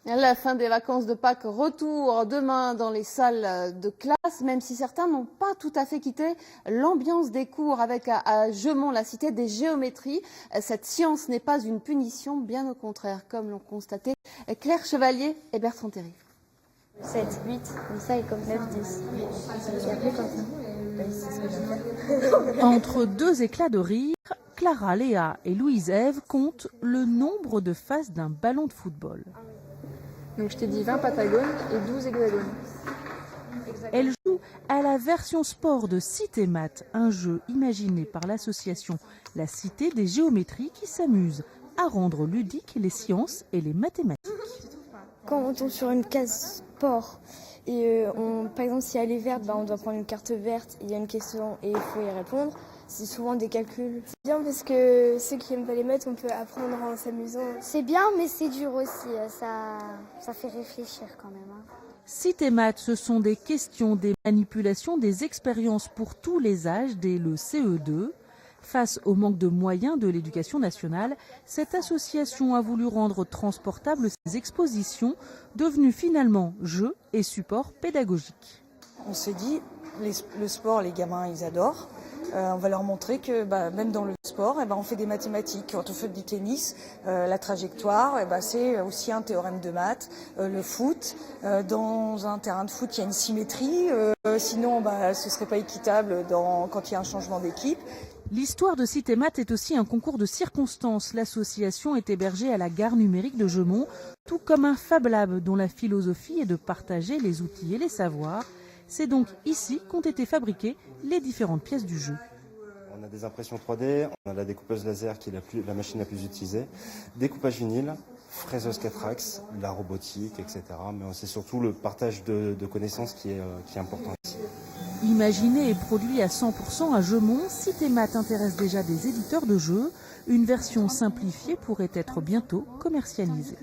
La fin des vacances de Pâques, retour demain dans les salles de classe, même si certains n'ont pas tout à fait quitté l'ambiance des cours avec à Gemont, la cité des géométries. Cette science n'est pas une punition, bien au contraire, comme l'ont constaté Claire Chevalier et Bertrand Thierry. 7, 8, comme ça et comme 9, 10. Et après comme ça. C'est ce que je fais. Entre deux éclats de rire, Clara, Léa et Louise-Ève comptent le nombre de faces d'un ballon de football. Donc je t'ai dit 20 patagones et 12 hexagones. Elle joue à la version sport de Cité Math, un jeu imaginé par l'association La Cité des Géométries qui s'amuse à rendre ludiques les sciences et les mathématiques. Quand on tombe sur une case sport et par exemple si elle est verte, on doit prendre une carte verte, il y a une question et il faut y répondre. C'est souvent des calculs. C'est bien parce que ceux qui n'aiment pas les maths, on peut apprendre en s'amusant. C'est bien, mais c'est dur aussi. Ça fait réfléchir quand même. Cité Math, ce sont des questions, des manipulations, des expériences pour tous les âges dès le CE2. Face au manque de moyens de l'éducation nationale, cette association a voulu rendre transportables ces expositions, devenues finalement jeux et supports pédagogiques. On s'est dit, le sport, les gamins, ils adorent. On va leur montrer que même dans le sport, on fait des mathématiques. Quand on fait du tennis, la trajectoire, c'est aussi un théorème de maths. Le foot, dans un terrain de foot, il y a une symétrie. Sinon, ce ne serait pas équitable quand il y a un changement d'équipe. L'histoire de Cité Math est aussi un concours de circonstances. L'association est hébergée à la gare numérique de Gemont, tout comme un Fab Lab dont la philosophie est de partager les outils et les savoirs. C'est donc ici qu'ont été fabriquées les différentes pièces du jeu. On a des impressions 3D, on a la découpeuse laser qui est la machine la plus utilisée, découpage vinyle, fraiseuse 4 axes, la robotique, etc. Mais c'est surtout le partage de connaissances qui est important ici. Imaginé et produit à 100% à Gemont, Cité Math intéresse déjà des éditeurs de jeux. Une version simplifiée pourrait être bientôt commercialisée.